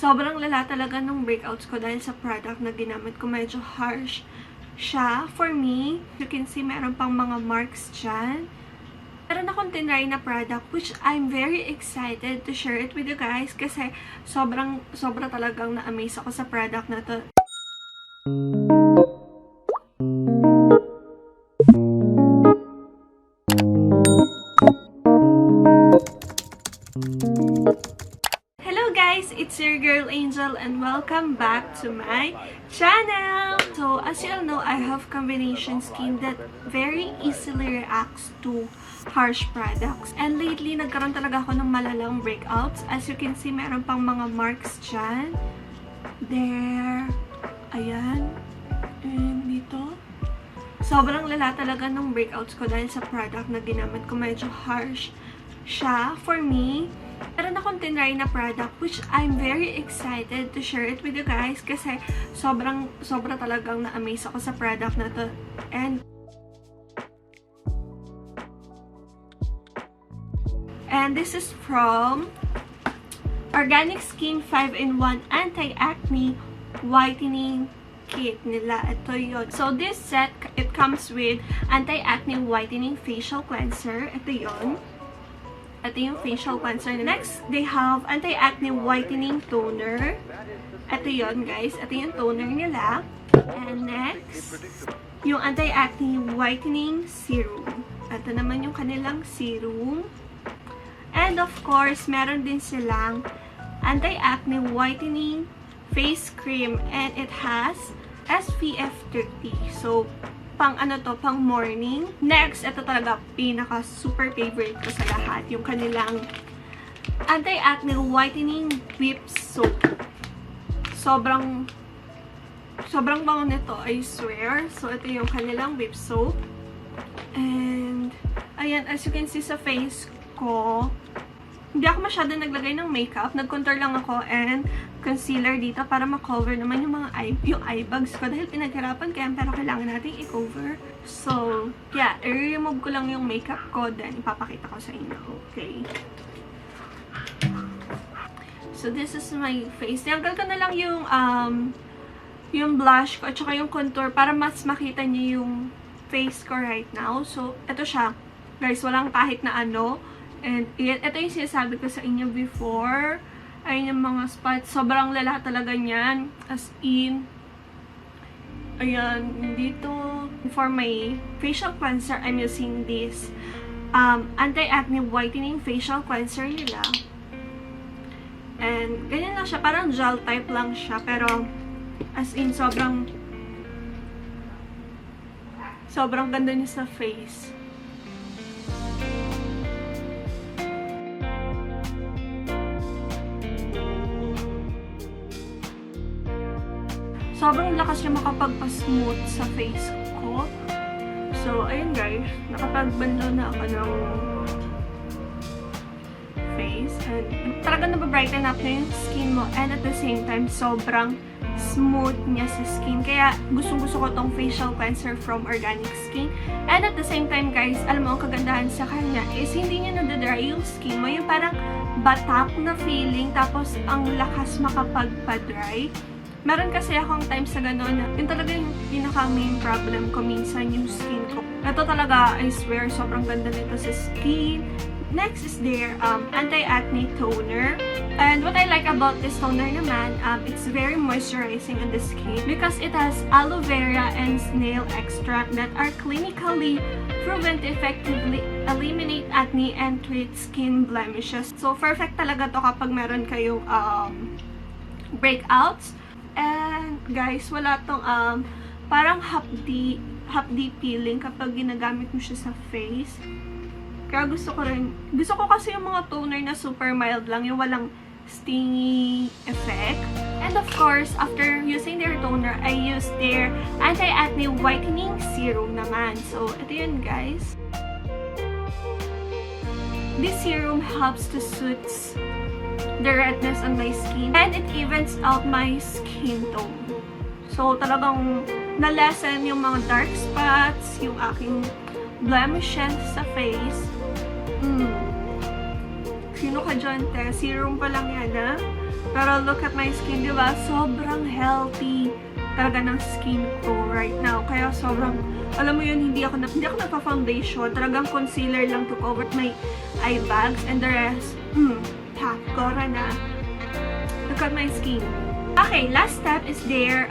Sobrang lala talaga nung breakouts ko dahil sa product na ginamit ko. Medyo harsh siya for me. You can see meron pang mga marks dyan. Meron akong tinry na product which I'm very excited to share it with you guys kasi sobra talagang na-amaze ako sa product na to. It's your girl Angel and welcome back to my channel! So, as you all know, I have combination skin that very easily reacts to harsh products. And lately, nagkaroon talaga ako ng malalang breakouts. As you can see, meron pang mga marks dyan. There. Ayan. And dito. Sobrang lala talaga ng breakouts ko dahil sa product na ginamit ko. Medyo harsh siya for me. Meron akong tinry na product which I'm very excited to share it with you guys kasi sobra talagang na-amaze ako sa product na to. And this is from Organic Skin 5-in-1 Anti-Acne Whitening Kit nila. Ito yun. So this set, it comes with Anti-Acne Whitening Facial Cleanser. Ito yun. Ito yung facial cleanser. Next, they have Anti-Acne Whitening Toner. Ito yun, guys. Ito yung toner nila. And next, yung Anti-Acne Whitening Serum. Ito naman yung kanilang serum. And of course, meron din silang Anti-Acne Whitening Face Cream. And it has SPF 30. So, pang morning. Next, ito talaga pinaka super favorite ko sa lahat, yung kanilang Anti-Acne Whitening Whip Soap. Sobrang bango nito, I swear. So, ito yung kanilang whip soap. And, ayan, as you can see sa face ko, hindi ako masyadong naglagay ng makeup. Nag-contour lang ako and concealer dito para ma-cover naman yung mga eye bags ko dahil pinaghirapan kaya pero kailangan natin i-cover. So, yeah, i-remove ko lang yung makeup ko then ipapakita ko sa inyo. Okay. So, this is my face. Tanggal ko na lang yung blush ko at saka yung contour para mas makita niyo yung face ko right now. So, ito siya. Guys, walang kahit na ano. And ito yung sinasabi ko sa inyo before. Ayun yung mga spots. Sobrang lala talaga niyan. As in, ayan, dito. For my facial cleanser, I'm using this Anti-Acne Whitening Facial Cleanser nila. And, ganyan lang siya. Parang gel type lang siya. Pero, as in, sobrang ganda niya sa face. Sobrang lakas niya makapagpa-smooth sa face ko. So, ayun guys. Nakapagbanlaw na ako ng face. And talaga nababrighten up na yung skin mo. And at the same time, sobrang smooth niya sa skin. Kaya, gustong-gusto ko tong facial cleanser from Organic Skin. And at the same time, guys, alam mo, ang kagandahan sa kanya is hindi niya nadadry yung skin mo. Yung parang batak na feeling. Tapos, ang lakas makapagpa-dry. Meron kasi akong times na gano'n na yun talaga yung pinaka-main problem ko minsan yung skin ko. Ito talaga, I swear, sobrang ganda nito sa skin. Next is their Anti-Acne Toner. And what I like about this toner naman, it's very moisturizing on the skin because it has aloe vera and snail extract that are clinically proven to effectively eliminate acne and treat skin blemishes. So, perfect talaga to kapag meron kayong breakouts. And guys, wala tong parang hapdi peeling kapag ginagamit mo siya sa face. Kaya gusto ko kasi yung mga toner na super mild lang, yung walang stingy effect. And of course, after using their toner, I used their Anti-Acne Whitening Serum naman. So, ito yun guys. This serum helps to soothe the redness on my skin and it evens out my skin tone. So, talagang na-lessen yung mga dark spots, yung aking blemishes sa face. Sino ka dyan, te? Serum pa lang yan, ha? Pero look at my skin, di ba? Sobrang healthy talaga ng skin ko right now. Kaya sobrang, alam mo yun, hindi ako nagpa-foundation. Talagang concealer lang to cover my eye bags and the rest, gora na. Look at my skin. Okay, last step is their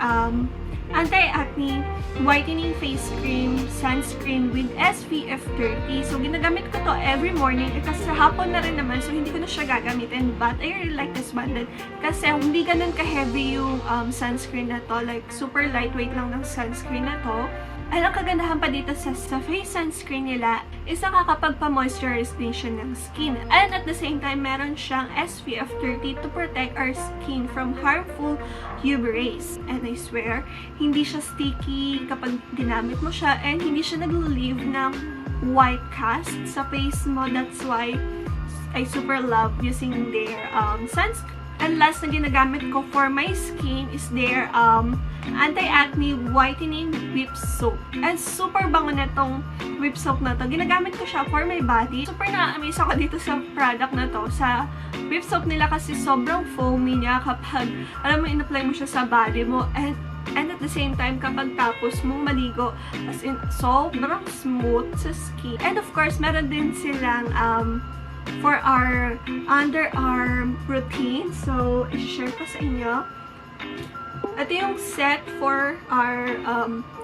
anti-acne whitening face cream, sunscreen with SPF 30. So, ginagamit ko to every morning. Kasi hapon na rin naman, so hindi ko na siya gagamitin. But I really like this one din. Kasi hindi ganun ka-heavy yung sunscreen na to. Like, super lightweight lang ng sunscreen na to. Ang kagandahan pa dito sa face sunscreen nila is nakakapagpa-moisturize din siya ng skin. And at the same time, meron siyang SPF 30 to protect our skin from harmful UV rays. And I swear, hindi siya sticky kapag ginamit mo siya and hindi siya nag-leave ng white cast sa face mo. That's why I super love using their sunscreen. And last na ginagamit ko for my skin is their anti-acne whitening whip soap. And super bango na tong whip soap na to. Ginagamit ko siya for my body. Super na-amaze ako dito sa product na to. Sa whip soap nila kasi sobrang foamy niya kapag, alam mo, in-apply mo siya sa body mo. And at the same time, kapag tapos mong maligo, as in, sobrang smooth sa skin. And of course, meron din silang for our underarm routine. So, i-share ko sa inyo. Ito yung set for our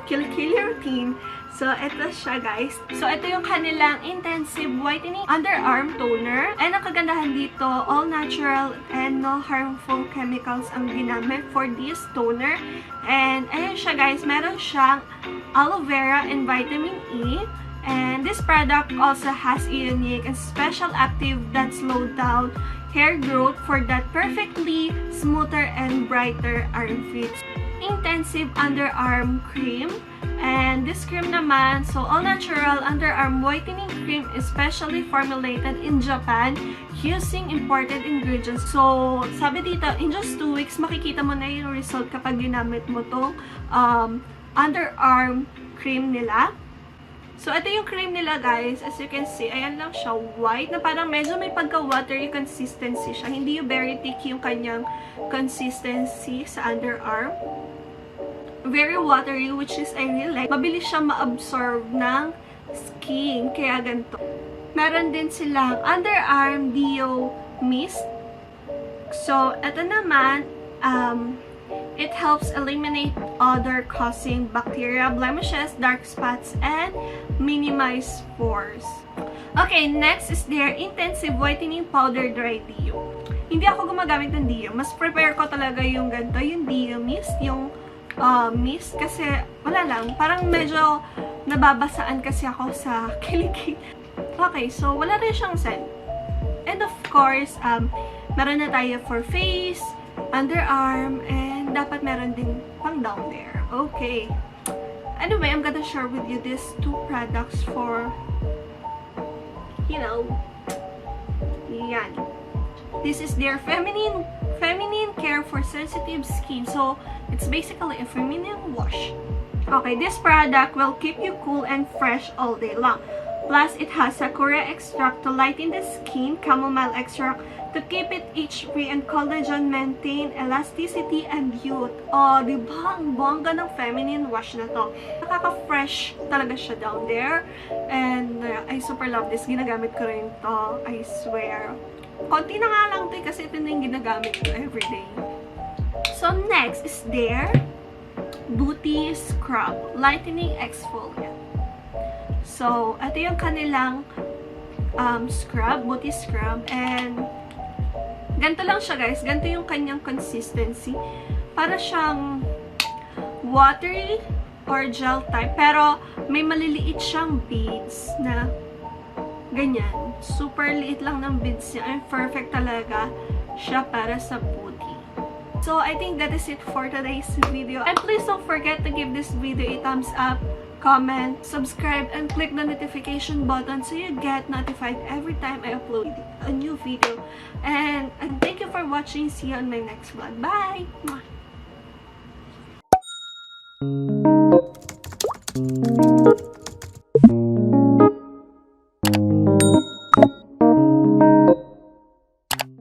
kilikili routine. So, ito siya, guys. So, ito yung kanilang intensive whitening underarm toner. And ang kagandahan dito, all natural and no harmful chemicals ang ginamit for this toner. And, ayun siya, guys. Meron siyang aloe vera and vitamin E. And this product also has a unique and special active that slows down hair growth for that perfectly smoother and brighter armpits. Intensive underarm cream. And this cream naman, so all natural underarm whitening cream is specially formulated in Japan using imported ingredients. So, sabi dito, in just 2 weeks, makikita mo na yung result kapag ginamit mo tong underarm cream nila. So, ito yung cream nila, guys. As you can see, ayan lang siya, white, na parang medyo may pagka-watery consistency siya. Hindi yung very thick yung kanyang consistency sa underarm. Very watery, which is I really like. Mabilis siya ma-absorb ng skin, kaya ganito. Meron din silang underarm deo mist. So, ito naman, it helps eliminate odor-causing bacteria, blemishes, dark spots, and minimize pores. Okay, next is their intensive whitening powder dry deo. Hindi ako gumagamit ng deo. Mas prepare ko talaga yung ganito, yung deo mist, yung mist, kasi wala lang. Parang medyo nababasaan kasi ako sa kilikili. Okay, so wala rin siyang scent. And of course, meron na tayo for face, underarm, and dapat meron din pang down there. Okay. Anyway, I'm gonna share with you these 2 products for, you know, yan. This is their feminine care for sensitive skin. So, it's basically a feminine wash. Okay, this product will keep you cool and fresh all day long. Plus, it has sakura extract to lighten the skin, chamomile extract to keep it itch-free, and collagen maintain elasticity and youth. Oh, diba? Ang bongga ng feminine wash na to. Nakaka-fresh talaga siya down there. And I super love this. Ginagamit ko rin to. I swear. Konti na nga lang to kasi ito na yung ginagamit ko everyday. So, next is their Booty Scrub Lightening Exfoliant. So, ito yung kanilang scrub, booty scrub. And ganito lang siya, guys. Ganito yung kanyang consistency. Para siyang watery or gel type. Pero may maliliit siyang beads na ganyan. Super liit lang ng beads niya. And perfect talaga siya para sa booty. So, I think that is it for today's video. And please don't forget to give this video a thumbs up, comment, subscribe, and click the notification button so you get notified every time I upload a new video. And thank you for watching. See you on my next vlog. Bye!